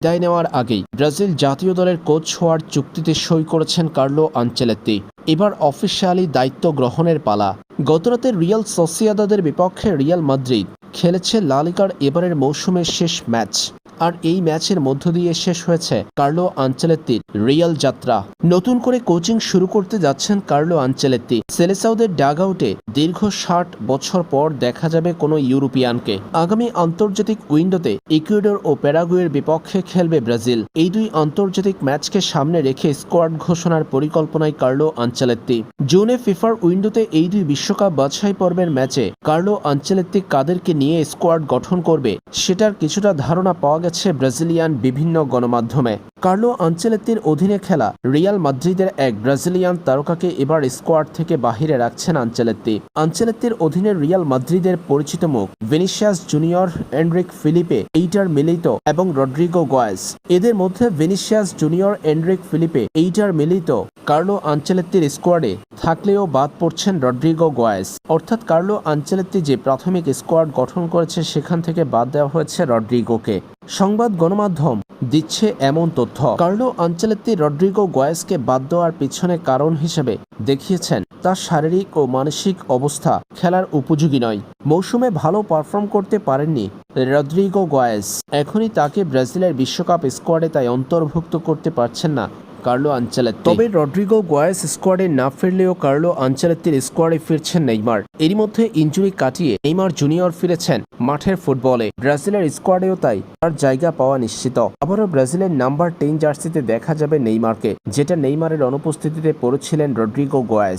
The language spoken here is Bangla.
বিদায় নেওয়ার আগেই ব্রাজিল জাতীয় দলের কোচ হওয়ার চুক্তিতে সই করেছেন কার্লো আনচেলত্তি। এবার অফিসিয়ালি দায়িত্ব গ্রহণের পালা। গতরাতে রিয়াল সোসিয়েদাদের বিপক্ষে রিয়াল মাদ্রিদ খেলেছে লা লিগার এবারের মৌসুমের শেষ ম্যাচ। আর এই ম্যাচের মধ্য দিয়ে শেষ হয়েছে কার্লো আনচেলত্তির রিয়াল যাত্রা। নতুন করে কোচিং শুরু করতে যাচ্ছেন কার্লো আনচেলত্তি। সেলেসাওদের ডাগআউটে দীর্ঘ ৬০ বছর পর দেখা যাবে কোনো ইউরোপিয়ানকে। আগামী আন্তর্জাতিক উইন্ডোতে ইকুয়েডর ও প্যারাগুয়ের বিপক্ষে খেলবে ব্রাজিল। এই দুই আন্তর্জাতিক ম্যাচকে সামনে রেখে স্কোয়াড ঘোষণার পরিকল্পনায় কার্লো আনচেলত্তি। জুনে ফিফার উইন্ডোতে এই দুই বিশ্বকাপ বাছাই পর্বের ম্যাচে কার্লো আনচেলত্তি কাদেরকে নিয়ে স্কোয়াড গঠন করবে সেটার কিছুটা ধারণা পাওয়া গেছে ব্রাজিলিয়ান বিভিন্ন গণমাধ্যমে। কার্লো আনচেলত্তির অধীনে খেলা রিয়াল মাদ্রিদের এক ব্রাজিলিয়ান তারকাকে এবার স্কোয়াড থেকে বাহিরে রাখছেন আনচেলত্তি। আনচেলত্তির অধীনে রিয়াল মাদ্রিদের পরিচিত মুখ ভিনিসিয়াস জুনিয়র, এনরিক ফিলিপে, এইটার মিলিতো এবং রড্রিগো গোয়েস। এদের মধ্যে ভিনিসিয়াস জুনিয়র, এনরিক ফিলিপে, এইটার মিলিতো কার্লো আনচেলত্তির স্কোয়াডে থাকলেও বাদ পড়ছেন রড্রিগো গোয়েস। অর্থাৎ কার্লো আনচেলত্তি যে প্রাথমিক স্কোয়াড গঠন করেছে সেখান থেকে বাদ দেওয়া হয়েছে রড্রিগোকে। সংবাদ গণমাধ্যম দিচ্ছে এমন তথ্য। কার্লো আনচেলত্তি রড্রিগো গোয়েসকে বাদ দেওয়ার পিছনে কারণ হিসেবে দেখিয়েছেন তার শারীরিক ও মানসিক অবস্থা খেলার উপযোগী নয়। মৌসুমে ভালো পারফর্ম করতে পারেননি রড্রিগো গোয়েস। এখনই তাকে ব্রাজিলের বিশ্বকাপ স্কোয়াডে তাই অন্তর্ভুক্ত করতে পারছেন না কার্লো আনচেলত্তি। তবে রড্রিগো গোয়েস স্কোয়াডে না ফিরলেও কার্লো আনচেলত্তির স্কোয়াডে ফিরছেন নেইমার। এরই মধ্যে ইনজুরি কাটিয়ে নেইমার জুনিয়র ফিরেছেন মাঠের ফুটবলে। ব্রাজিলের স্কোয়াডেও তাই তার জায়গা পাওয়া নিশ্চিত। আবারও ব্রাজিলের নাম্বার 10 জার্সিতে দেখা যাবে নেইমারকে, যেটা নেইমারের অনুপস্থিতিতে পড়েছিলেন রড্রিগো গোয়েস।